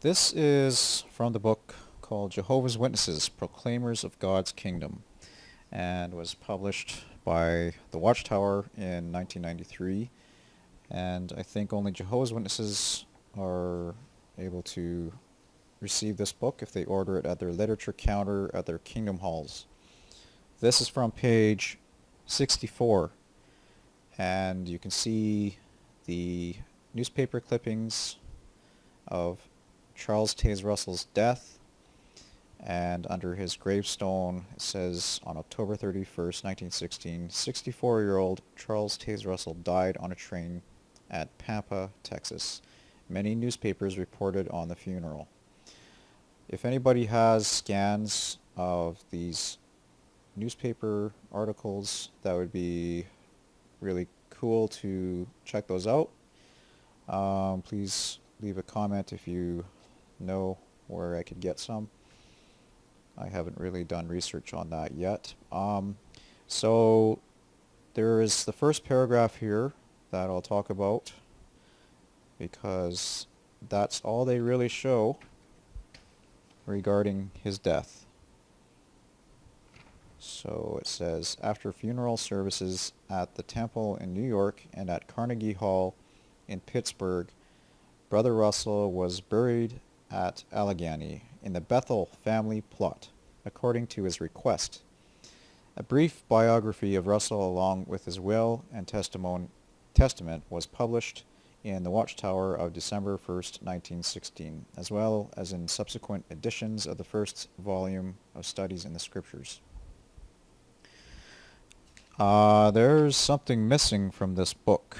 This is from the book called Jehovah's Witnesses, Proclaimers of God's Kingdom, and was published by the Watchtower in 1993. And I think only Jehovah's Witnesses are able to receive this book if they order it at their literature counter at their Kingdom Halls. This is from page 64, and you can see the newspaper clippings of Charles Taze Russell's death, and under his gravestone it says, on October 31st, 1916, 64-year-old Charles Taze Russell died on a train at Pampa, Texas. Many newspapers reported on the funeral. If anybody has scans of these newspaper articles, that would be really cool to check those out. Please leave a comment if you know where I could get some. I haven't really done research on that yet. So there is the first paragraph here that I'll talk about, because that's all they really show regarding his death. So it says, after funeral services at the temple in New York and at Carnegie Hall in Pittsburgh, Brother Russell was buried at Allegheny in the Bethel family plot, according to his request. A brief biography of Russell along with his will and testament was published in the Watchtower of December 1st, 1916, as well as in subsequent editions of the first volume of Studies in the Scriptures. There's something missing from this book.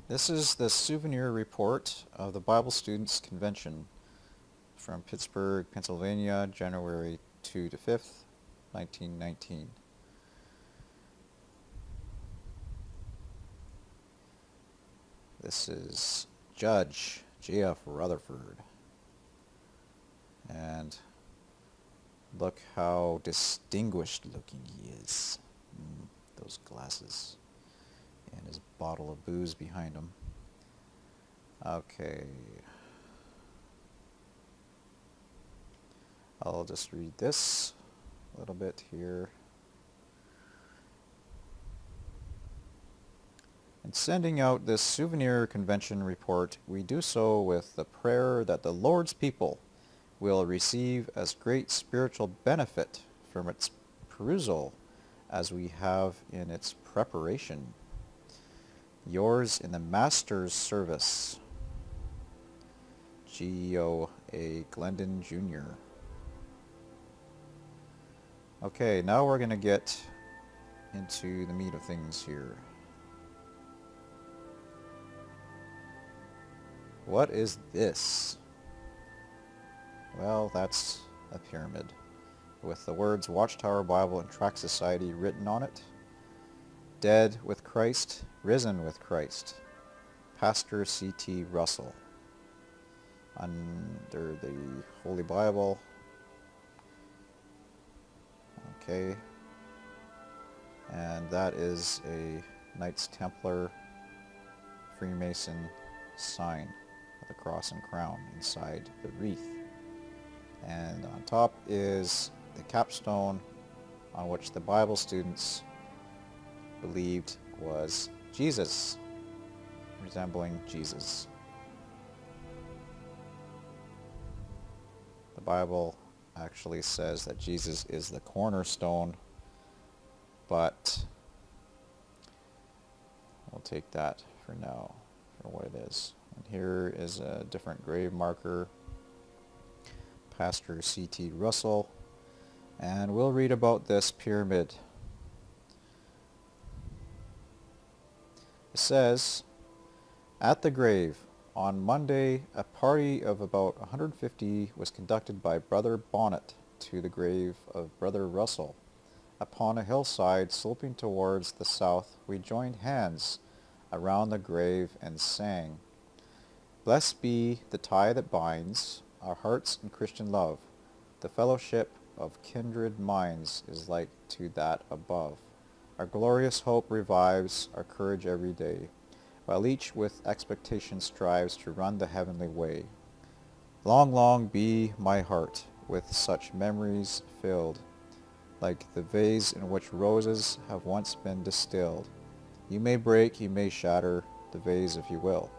This is the souvenir report of the Bible Students' Convention from Pittsburgh, Pennsylvania, January 2 to 5th, 1919. This is Judge J.F. Rutherford. And look how distinguished looking he is. Those glasses. And his bottle of booze behind him. Okay. I'll just read this a little bit here. In sending out this souvenir convention report, we do so with the prayer that the Lord's people will receive as great spiritual benefit from its perusal as we have in its preparation. Yours in the Master's service, G.O. A. Glendon, Jr. Okay, now we're going to get into the meat of things here. What is this? Well, that's a pyramid with the words Watchtower Bible and Tract Society written on it. Dead with Christ, risen with Christ. Pastor C.T. Russell. Under the Holy Bible. Okay. And that is a Knights Templar Freemason sign with a cross and crown inside the wreath. And on top is the capstone on which the Bible students believed was Jesus, resembling Jesus. The Bible actually says that Jesus is the cornerstone, but we'll take that for now for what it is. And here is a different grave marker, Pastor C.T. Russell, and we'll read about this pyramid. It says, at the grave, on Monday, a party of about 150 was conducted by Brother Bonnet to the grave of Brother Russell. Upon a hillside sloping towards the south, we joined hands around the grave and sang, blessed be the tie that binds our hearts in Christian love. The fellowship of kindred minds is like to that above. Our glorious hope revives our courage every day, while each with expectation strives to run the heavenly way. Long, long be my heart with such memories filled, like the vase in which roses have once been distilled. You may break, you may shatter the vase if you will,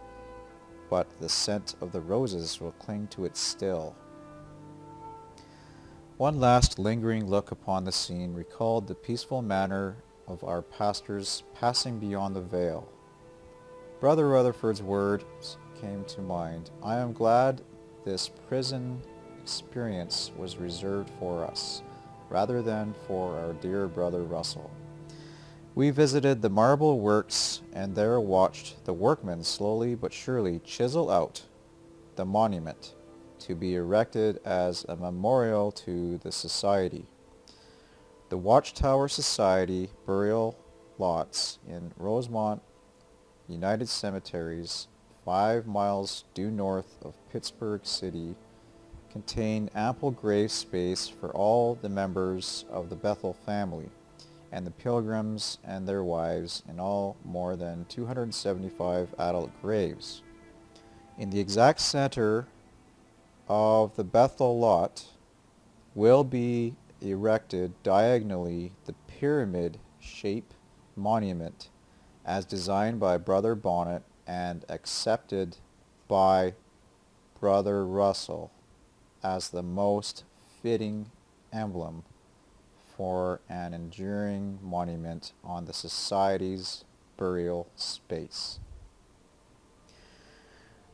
but the scent of the roses will cling to it still. One last lingering look upon the scene recalled the peaceful manner of our pastors passing beyond the veil. Brother Rutherford's words came to mind. I am glad this prison experience was reserved for us, rather than for our dear brother Russell. We visited the marble works and there watched the workmen slowly but surely chisel out the monument to be erected as a memorial to the Society. The Watchtower Society burial lots in Rosemont United Cemeteries, 5 miles due north of Pittsburgh City, contain ample grave space for all the members of the Bethel family and the Pilgrims and their wives, in all more than 275 adult graves. In the exact center of the Bethel lot will be erected diagonally the pyramid-shaped monument as designed by Brother Bonnet and accepted by Brother Russell as the most fitting emblem for an enduring monument on the Society's burial space.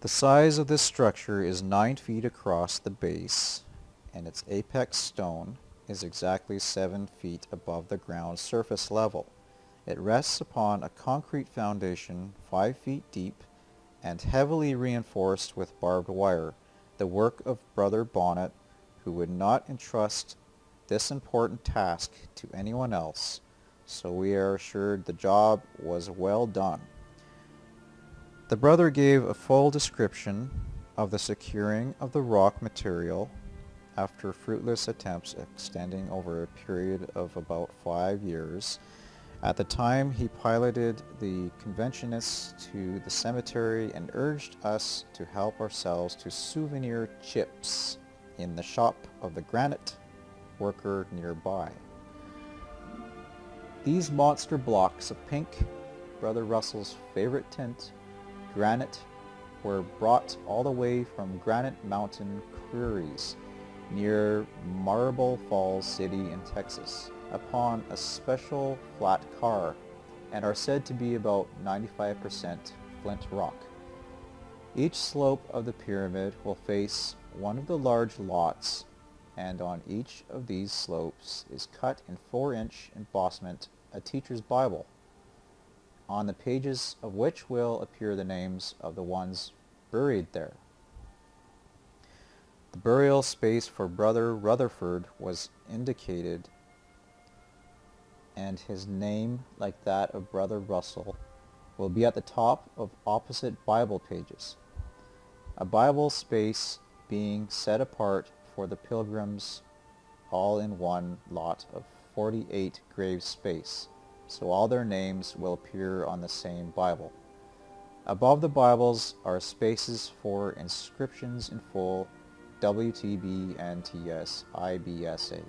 The size of this structure is 9 feet across the base, and its apex stone is exactly 7 feet above the ground surface level. It rests upon a concrete foundation 5 feet deep and heavily reinforced with barbed wire, the work of Brother Bonnet, who would not entrust this important task to anyone else, so we are assured the job was well done. The brother gave a full description of the securing of the rock material after fruitless attempts extending over a period of about 5 years. At the time, he piloted the conventionists to the cemetery and urged us to help ourselves to souvenir chips in the shop of the granite worker nearby. These monster blocks of pink, Brother Russell's favorite tint, granite, were brought all the way from Granite Mountain Quarries near Marble Falls City in Texas upon a special flat car and are said to be about 95% flint rock. Each slope of the pyramid will face one of the large lots, and on each of these slopes is cut in 4-inch embossment a teacher's Bible, on the pages of which will appear the names of the ones buried there. The burial space for Brother Rutherford was indicated, and his name, like that of Brother Russell, will be at the top of opposite Bible pages. A Bible space being set apart for the pilgrims, all in one lot of 48 grave space, so all their names will appear on the same Bible. Above the Bibles are spaces for inscriptions in full, WTB, NTS, IBSA,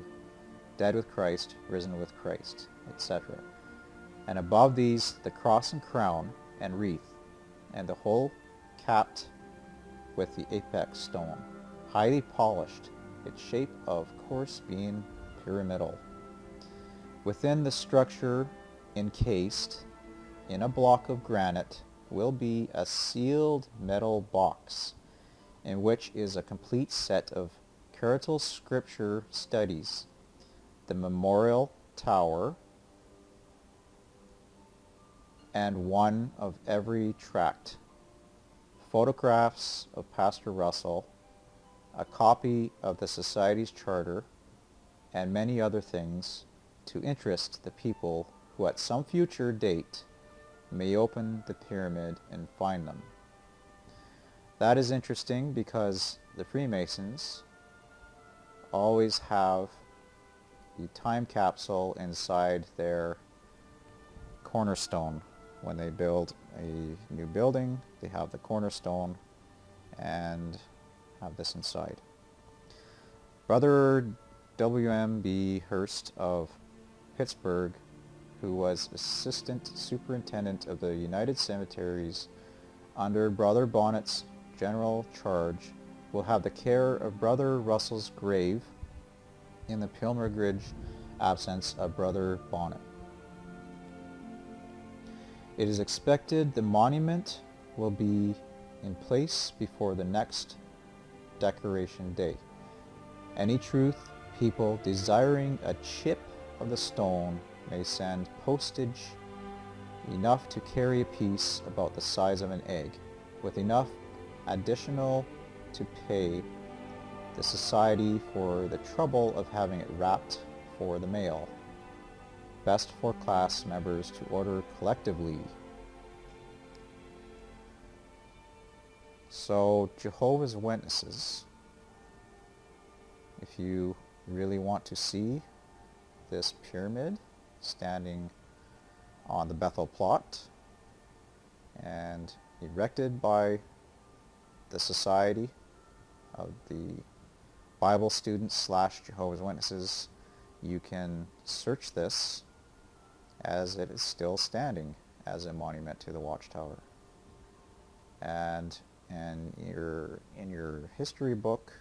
Dead with Christ, Risen with Christ, etc. And above these the cross and crown and wreath, and the whole capped with the apex stone, highly polished, its shape of course being pyramidal. Within the structure, encased in a block of granite, will be a sealed metal box in which is a complete set of carital scripture studies, the memorial tower, and one of every tract, photographs of Pastor Russell, a copy of the Society's charter, and many other things to interest the people who at some future date may open the pyramid and find them. That is interesting because the Freemasons always have the time capsule inside their cornerstone. When they build a new building, they have the cornerstone, and have this inside. Brother W.M.B. Hurst of Pittsburgh, who was Assistant Superintendent of the United Cemeteries under Brother Bonnet's general charge, will have the care of Brother Russell's grave in the pilgrimage absence of Brother Bonnet. It is expected the monument will be in place before the next Decoration Day. Any truth people desiring a chip of the stone may send postage enough to carry a piece about the size of an egg, with enough additional to pay the society for the trouble of having it wrapped for the mail. Best for class members to order collectively. So, Jehovah's Witnesses, if you really want to see this pyramid standing on the Bethel plot and erected by the Society of the Bible Students / Jehovah's Witnesses, you can search this as it is still standing as a monument to the Watchtower. And in your history book,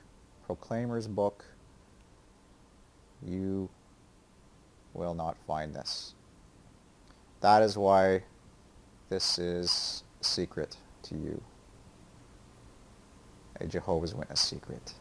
Proclaimer's book, you will not find this. That is why this is a secret to you. A Jehovah's Witness secret.